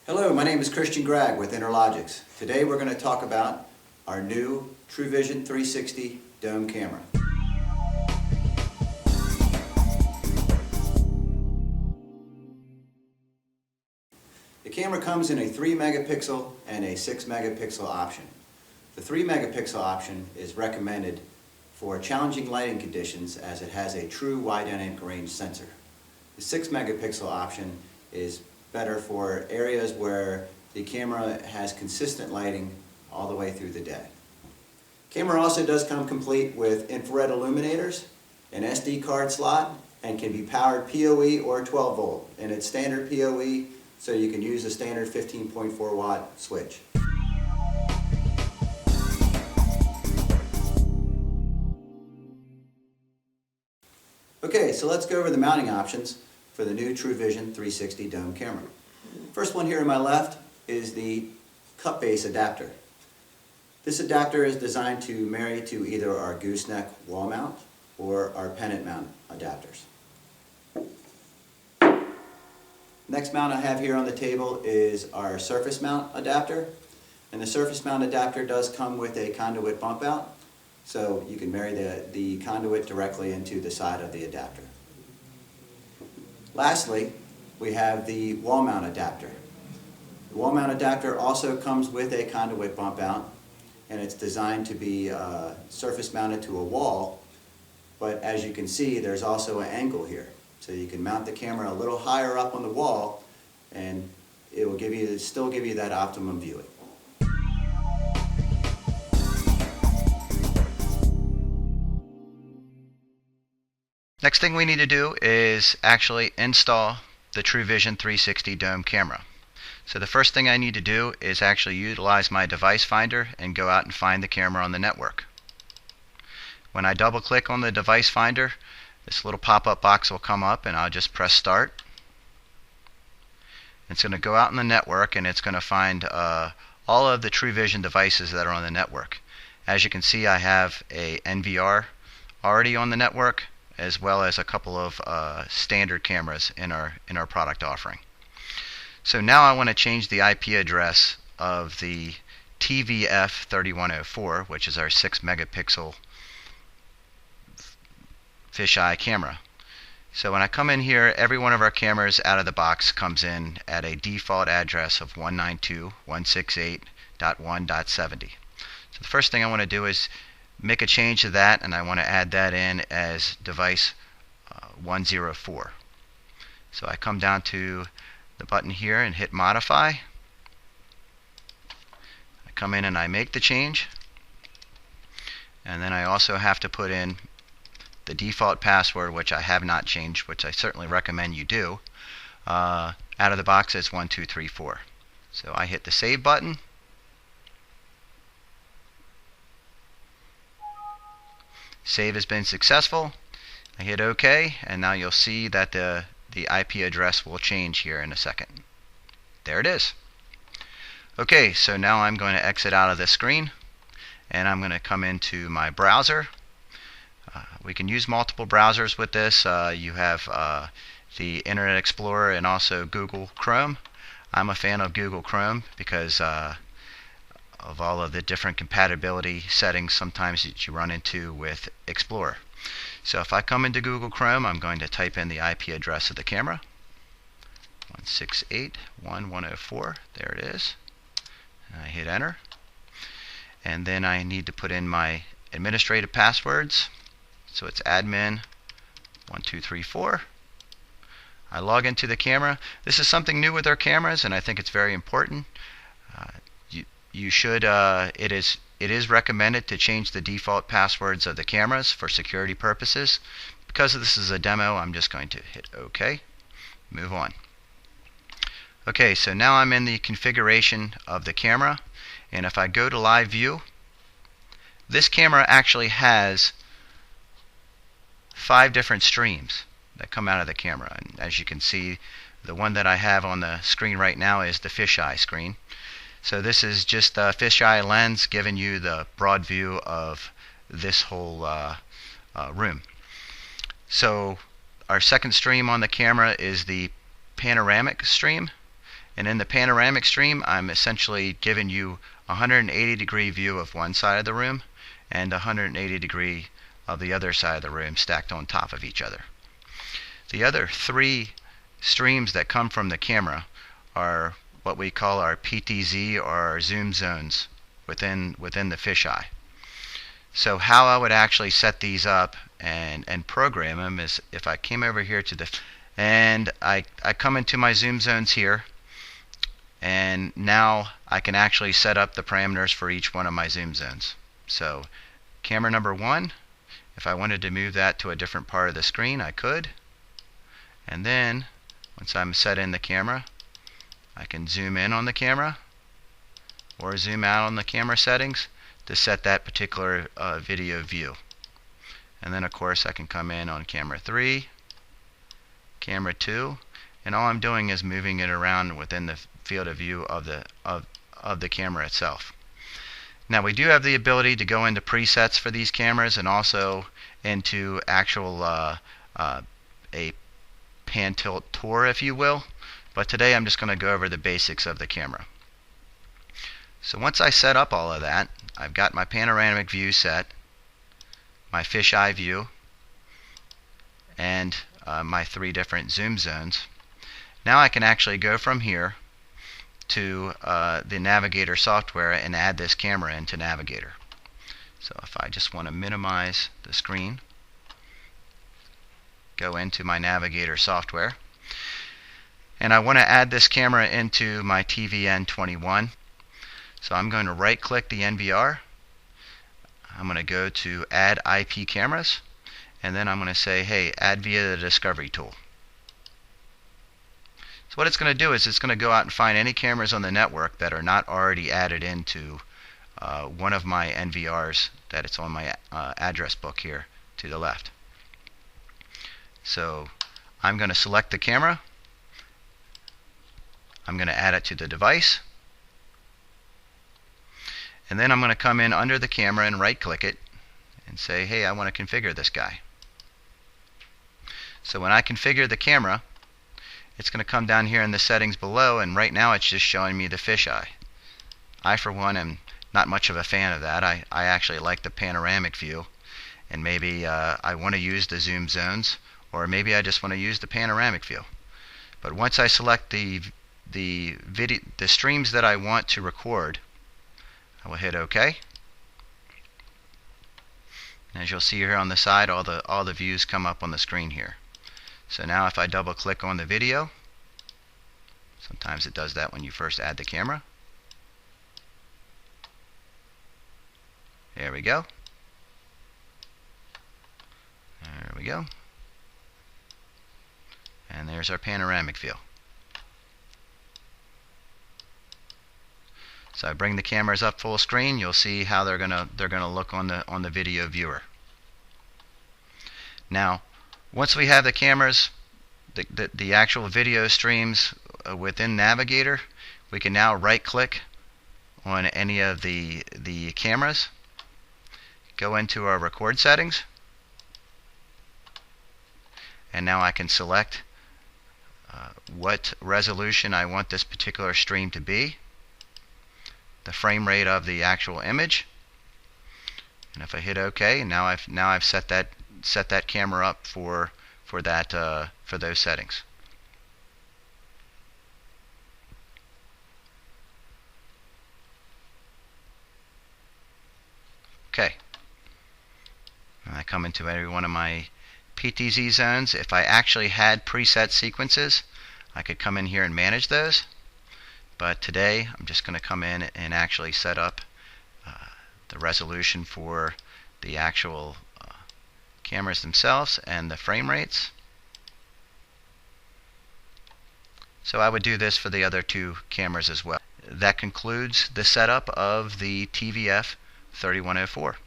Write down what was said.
Hello, my name is Christian Gregg with Interlogix. Today we're going to talk about our new TrueVision 360 dome camera. The camera comes in a 3 megapixel and a 6 megapixel option. The 3 megapixel option is recommended for challenging lighting conditions as it has a true wide dynamic range sensor. The 6 megapixel option is better for areas where the camera has consistent lighting all the way through the day. Camera also does come complete with infrared illuminators, an SD card slot, and can be powered PoE or 12 volt. And it's standard PoE, so you can use a standard 15.4 watt switch. Okay, so let's go over the mounting options for the new TrueVision 360 dome camera. First one here on my left is the cup base adapter. This adapter is designed to marry to either our gooseneck wall mount or our pennant mount adapters. Next mount I have here on the table is our surface mount adapter. And the surface mount adapter does come with a conduit bump out, so you can marry the conduit directly into the side of the adapter. Lastly, we have the wall mount adapter. The wall mount adapter also comes with a conduit bump out, and it's designed to be surface mounted to a wall, but as you can see there's also an angle here. So you can mount the camera a little higher up on the wall and it will still give you that optimum viewing. Next thing we need to do is actually install the TrueVision 360 dome camera. So the first thing I need to do is actually utilize my device finder and go out and find the camera on the network. When I double click on the device finder, this little pop-up box will come up and I'll just press start. It's going to go out in the network and it's going to find all of the TrueVision devices that are on the network. As you can see, I have a NVR already on the network, as well as a couple of standard cameras in our product offering. So now I want to change the IP address of the TVF3104, which is our 6 megapixel fisheye camera. So when I come in here, every one of our cameras out of the box comes in at a default address of 192.168.1.70. So the first thing I want to do is make a change to that, and I want to add that in as device 104. So I come down to the button here and hit modify. I come in and I make the change, and then I also have to put in the default password, which I have not changed, which I certainly recommend you do. Out of the box it's 1234. So I hit the save button. Save has been successful. I hit OK, and now you'll see that the IP address will change here in a second. There it is. Okay, so now I'm going to exit out of this screen and I'm going to come into my browser. We can use multiple browsers with this. You have the Internet Explorer and also Google Chrome. I'm a fan of Google Chrome because of all of the different compatibility settings sometimes that you run into with Explorer. So if I come into Google Chrome, I'm going to type in the IP address of the camera, 168.1.104. There it is. And I hit enter. And then I need to put in my administrative passwords. So it's admin1234. I log into the camera. This is something new with our cameras, and I think it's very important. You should. It is recommended to change the default passwords of the cameras for security purposes. Because this is a demo, I'm just going to hit OK. Move on. Okay, so now I'm in the configuration of the camera, and if I go to live view, this camera actually has 5 different streams that come out of the camera. And as you can see, the one that I have on the screen right now is the fisheye screen. So this is just a fisheye lens giving you the broad view of this whole room. So our second stream on the camera is the panoramic stream, And in the panoramic stream, I'm essentially giving you a 180-degree view of one side of the room and a 180-degree of the other side of the room stacked on top of each other. The other three streams that come from the camera are what we call our PTZ, or our zoom zones within the fisheye. So how I would actually set these up and program them is if I came over here to the and I come into my zoom zones here, and now I can actually set up the parameters for each one of my zoom zones. So camera number 1, if I wanted to move that to a different part of the screen, I could. And then once I'm set in the camera, I can zoom in on the camera or zoom out on the camera settings to set that particular video view. And then of course I can come in on camera 3, camera 2, and all I'm doing is moving it around within the field of view of the camera itself. Now we do have the ability to go into presets for these cameras and also into actual a pan tilt tour, if you will, but today I'm just going to go over the basics of the camera. So once I set up all of that, I've got my panoramic view set, my fisheye view, and my 3 different zoom zones. Now I can actually go from here to the Navigator software and add this camera into Navigator. So if I just want to minimize the screen, go into my Navigator software, and I want to add this camera into my TVN21. So I'm going to right click the NVR, I'm going to go to add IP cameras, and then I'm going to say, hey, add via the discovery tool. So what it's going to do is it's going to go out and find any cameras on the network that are not already added into one of my NVRs that it's on my address book here to the left. So I'm going to select the camera, I'm going to add it to the device, and then I'm going to come in under the camera and right click it and say, hey, I want to configure this guy. So when I configure the camera, it's going to come down here in the settings below, and right now it's just showing me the fisheye. I for one am not much of a fan of that. I actually like the panoramic view, and maybe I want to use the zoom zones, or maybe I just want to use the panoramic view. But once I select the streams that I want to record, I will hit OK. And as you'll see here on the side, all the views come up on the screen here. So now if I double click on the video, sometimes it does that when you first add the camera. There we go. There we go. And there's our panoramic view. So I bring the cameras up full screen, you'll see how they're gonna look on the video viewer. Now, once we have the cameras, the actual video streams within Navigator, we can now right click on any of the cameras, go into our record settings, and now I can select what resolution I want this particular stream to be, the frame rate of the actual image, and if I hit OK, now I've set that camera up for those settings. Okay. And I come into every one of my PTZ zones. If I actually had preset sequences, I could come in here and manage those. But today, I'm just going to come in and actually set up the resolution for the actual cameras themselves and the frame rates. So I would do this for the other 2 cameras as well. That concludes the setup of the TVF 3104.